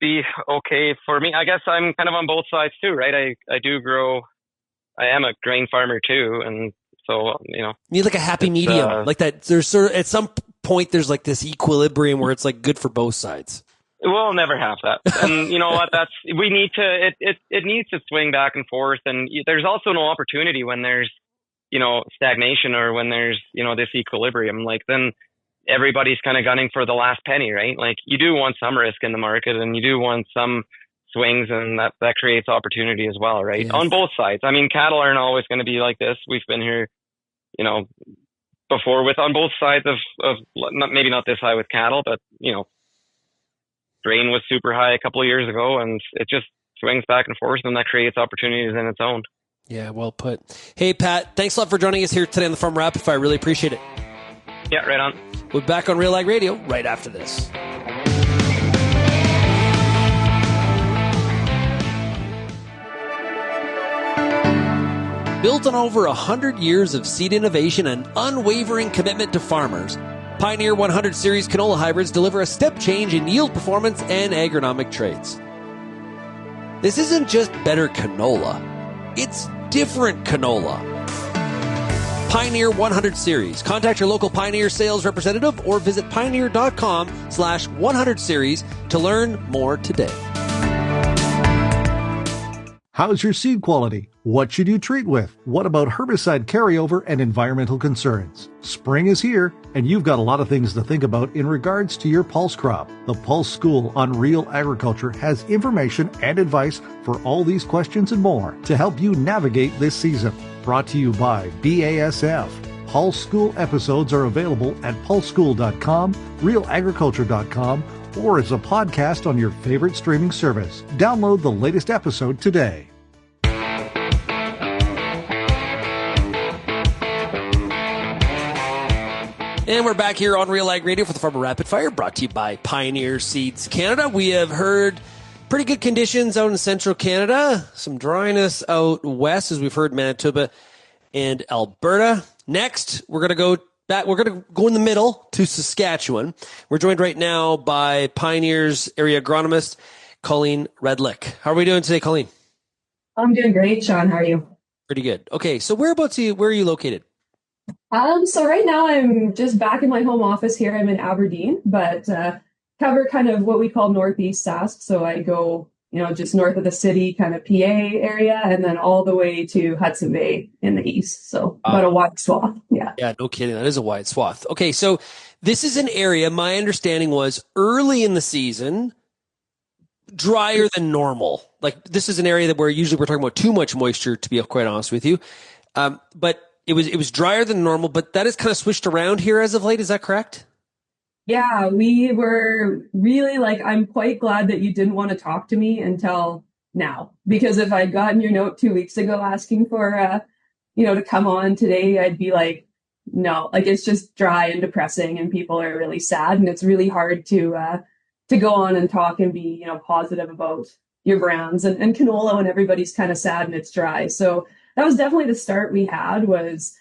be okay for me. I guess I'm kind of on both sides too, right? I do grow. I am a grain farmer too, and so you need like a happy medium, like that. There's sort of at some point there's like this equilibrium where it's like good for both sides. We'll never have that. And you know what? We need to, it needs to swing back and forth. And there's also no opportunity when there's, stagnation or when there's, this equilibrium. Like then everybody's kind of gunning for the last penny, right? Like you do want some risk in the market and you do want some swings, and that creates opportunity as well, right? Yes. On both sides. I mean, cattle aren't always going to be like this. We've been here, before on both sides of maybe not this high with cattle, but, grain was super high a couple of years ago, and it just swings back and forth, and that creates opportunities in its own. Yeah, well put. Hey, Pat, thanks a lot for joining us here today on the Farm Rapid Fire. I really appreciate it. Yeah, right on. We'll be back on RealAg Radio right after this. Built on over 100 years of seed innovation and unwavering commitment to farmers, Pioneer 100 Series canola hybrids deliver a step change in yield performance and agronomic traits. This isn't just better canola, it's different canola. Pioneer 100 Series. Contact your local Pioneer sales representative or visit pioneer.com/100 series to learn more today. How's your seed quality? What should you treat with? What about herbicide carryover and environmental concerns? Spring is here, and you've got a lot of things to think about in regards to your pulse crop. The Pulse School on Real Agriculture has information and advice for all these questions and more to help you navigate this season. Brought to you by BASF. Pulse School episodes are available at pulseschool.com, realagriculture.com, or as a podcast on your favorite streaming service. Download the latest episode today. And we're back here on RealAg Radio for the Farmer Rapid Fire, brought to you by Pioneer Seeds Canada. We have heard pretty good conditions out in central Canada, some dryness out west, as we've heard Manitoba and Alberta. Next, we're going to go back. We're going to go in the middle to Saskatchewan. We're joined right now by Pioneer's area agronomist, Colleen Redlick. How are we doing today, Colleen? I'm doing great, Sean. How are you? Pretty good. Okay, so where are you located? So right now I'm just back in my home office here. I'm in Aberdeen, but cover kind of what we call Northeast Sask. So I go, just north of the city, kind of PA area, and then all the way to Hudson Bay in the east. So about a wide swath. Yeah. Yeah, no kidding. That is a wide swath. Okay, so this is an area, my understanding was early in the season, drier than normal. Like this is an area where usually we're talking about too much moisture, to be quite honest with you. But it was drier than normal, but that has kind of switched around here as of late. Is that correct? Yeah, we were really I'm quite glad that you didn't want to talk to me until now, because if I'd gotten your note 2 weeks ago asking for, to come on today, I'd be like, no, it's just dry and depressing and people are really sad. And it's really hard to go on and talk and be, positive about your brands and canola when everybody's kind of sad and it's dry. So that was definitely the start we had was,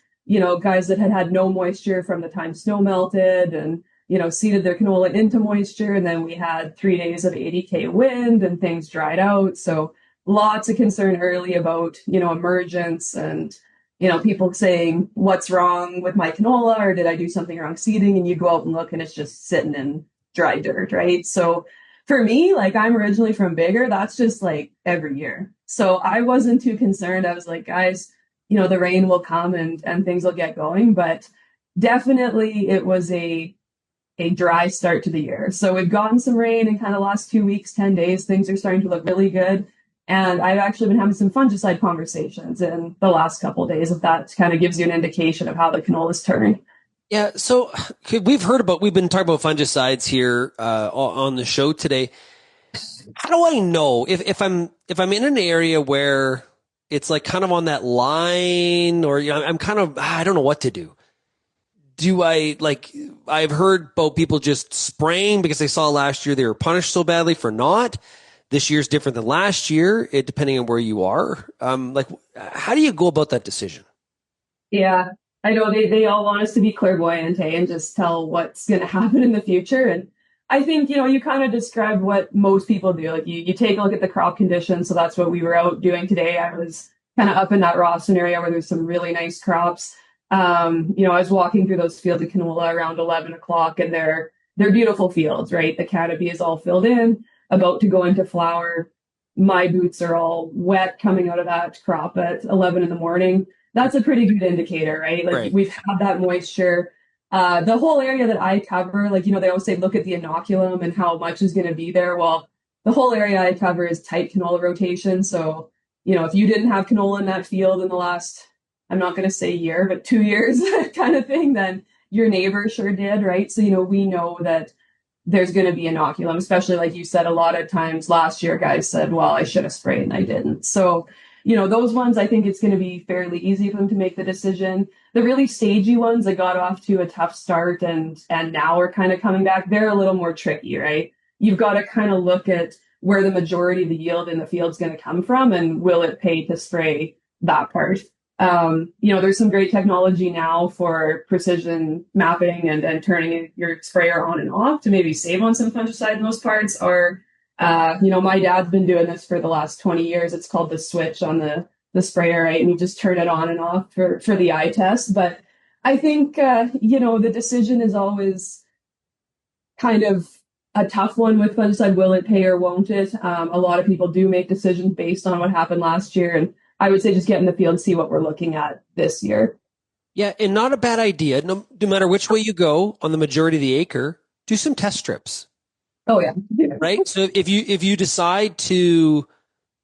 guys that had no moisture from the time snow melted and, seeded their canola into moisture. And then we had 3 days of 80K wind and things dried out. So lots of concern early about, emergence and, people saying, what's wrong with my canola? Or did I do something wrong seeding? And you go out and look and it's just sitting in dry dirt, right? So for me, I'm originally from Bigger, that's just every year. So I wasn't too concerned. I was like, guys, the rain will come and things will get going. But definitely it was a dry start to the year. So we've gotten some rain in kind of last 2 weeks, 10 days. Things are starting to look really good. And I've actually been having some fungicide conversations in the last couple of days, if that kind of gives you an indication of how the canola's turning. Yeah, so we've been talking about fungicides here on the show today. How do I know if I'm in an area where it's kind of on that line, or I'm kind of I don't know what to do. Do I've heard about people just spraying because they saw last year they were punished so badly for not. This year's different than last year, depending on where you are. How do you go about that decision? Yeah. I know they all want us to be clairvoyant and just tell what's going to happen in the future. And I think, you kind of described what most people do. You take a look at the crop conditions. So that's what we were out doing today. I was kind of up in that Rawson area where there's some really nice crops. I was walking through those fields of canola around 11 o'clock and they're beautiful fields, right? The canopy is all filled in, about to go into flower. My boots are all wet coming out of that crop at 11 in the morning. That's a pretty good indicator, right? Right. We've had that moisture. The whole area that I cover, they always say, look at the inoculum and how much is going to be there. Well, the whole area I cover is tight canola rotation. So, if you didn't have canola in that field in the last, I'm not going to say year, but 2 years kind of thing, then your neighbor sure did, right? So, we know that there's going to be inoculum, especially like you said, a lot of times last year, guys said, well, I should have sprayed and I didn't. So, those ones, I think it's going to be fairly easy for them to make the decision. The really stagey ones that got off to a tough start and now are kind of coming back, they're a little more tricky, right? You've got to kind of look at where the majority of the yield in the field is going to come from and will it pay to spray that part. There's some great technology now for precision mapping and turning your sprayer on and off to maybe save on some fungicide in those parts. Or, my dad's been doing this for the last 20 years. It's called the switch on the sprayer, right? And you just turn it on and off for the eye test. But I think, the decision is always kind of a tough one with fungicide. Will it pay or won't it? A lot of people do make decisions based on what happened last year. And I would say just get in the field and see what we're looking at this year. Yeah, and not a bad idea. No matter which way you go on the majority of the acre, do some test strips. Oh yeah. Right. So if you decide to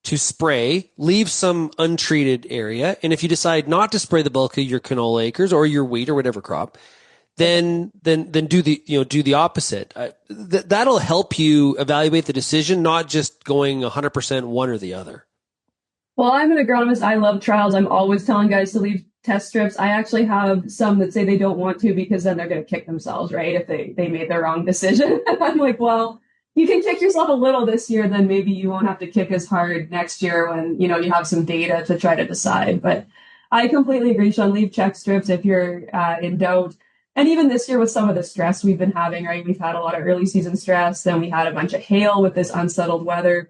spray, leave some untreated area, and if you decide not to spray the bulk of your canola acres or your wheat or whatever crop, then do the opposite. That'll help you evaluate the decision, not just going 100% one or the other. Well, I'm an agronomist. I love trials. I'm always telling guys to leave test strips. I actually have some that say they don't want to because then they're going to kick themselves, right? If they made the wrong decision. I'm like, well, you can kick yourself a little this year, then maybe you won't have to kick as hard next year when, you have some data to try to decide. But I completely agree, Sean. Leave check strips if you're in doubt. And even this year with some of the stress we've been having, right? We've had a lot of early season stress. Then we had a bunch of hail with this unsettled weather.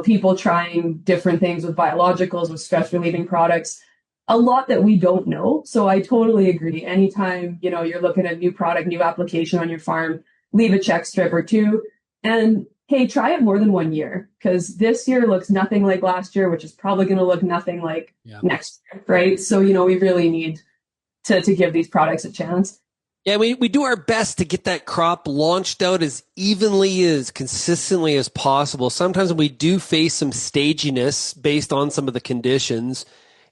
People trying different things with biologicals, with stress relieving products, a lot that we don't know. So I totally agree. Anytime, you're looking at a new product, new application on your farm, leave a check strip or two. And hey, try it more than 1 year, because this year looks nothing like last year, which is probably going to look nothing like next year. Right. So, we really need to give these products a chance. Yeah, we do our best to get that crop launched out as evenly, as consistently as possible. Sometimes when we do face some staginess based on some of the conditions,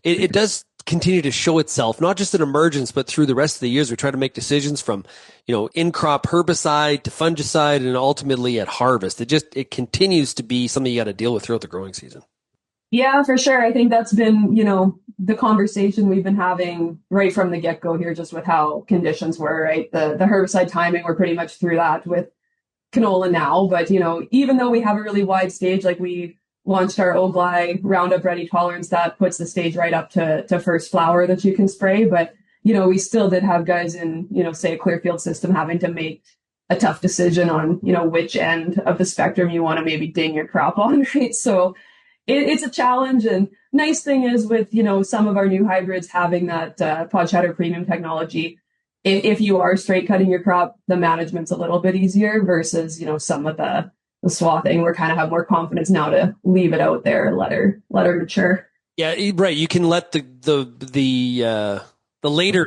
it does continue to show itself, not just at emergence, but through the rest of the years. We try to make decisions from, in-crop herbicide to fungicide and ultimately at harvest. It continues to be something you got to deal with throughout the growing season. Yeah, for sure. I think that's been, the conversation we've been having right from the get-go here, just with how conditions were, right? The herbicide timing, we're pretty much through that with canola now. But, even though we have a really wide stage, like we launched our Ogly Roundup Ready tolerance, that puts the stage right up to first flower that you can spray. But, we still did have guys in, say a Clearfield system having to make a tough decision on, which end of the spectrum you want to maybe ding your crop on, right? So it's a challenge. And nice thing is with, some of our new hybrids having that pod shatter premium technology, if you are straight cutting your crop, the management's a little bit easier versus, some of the swathing. We're kind of have more confidence now to leave it out there and let her mature. Yeah, right. You can let the later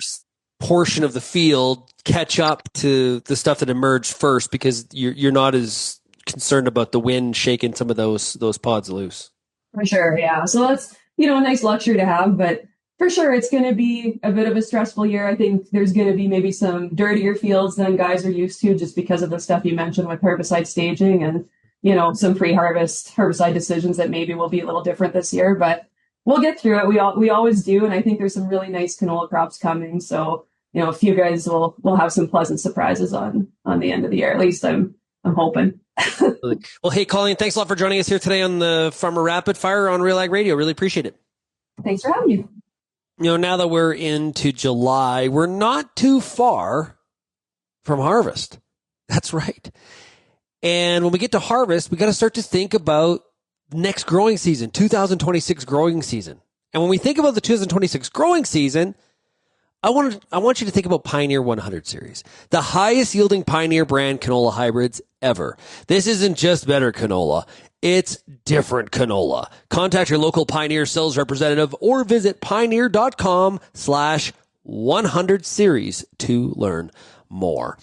portion of the field catch up to the stuff that emerged first, because you're not as concerned about the wind shaking some of those pods loose. For sure, yeah. So that's, a nice luxury to have, but for sure it's going to be a bit of a stressful year. I think there's going to be maybe some dirtier fields than guys are used to, just because of the stuff you mentioned with herbicide staging and, some pre-harvest herbicide decisions that maybe will be a little different this year, but we'll get through it. We always do. And I think there's some really nice canola crops coming. So, a few guys will have some pleasant surprises on the end of the year. At least I'm hoping. Well, hey, Colleen, thanks a lot for joining us here today on the Farmer Rapid Fire on RealAg Radio. Really appreciate it. Thanks for having me. Now that we're into July, we're not too far from harvest. That's right. And when we get to harvest, we got to start to think about next growing season, 2026 growing season. And when we think about the 2026 growing season, I want you to think about Pioneer 100 series, the highest yielding Pioneer brand canola hybrids ever. This isn't just better canola. It's different canola. Contact your local Pioneer sales representative or visit pioneer.com/100 series to learn more.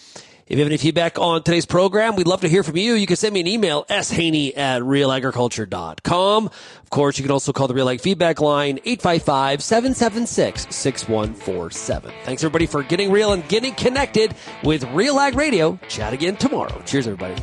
If you have any feedback on today's program, we'd love to hear from you. You can send me an email, shaney@realagriculture.com. Of course, you can also call the RealAg feedback line, 855-776-6147. Thanks, everybody, for getting real and getting connected with RealAg Radio. Chat again tomorrow. Cheers, everybody.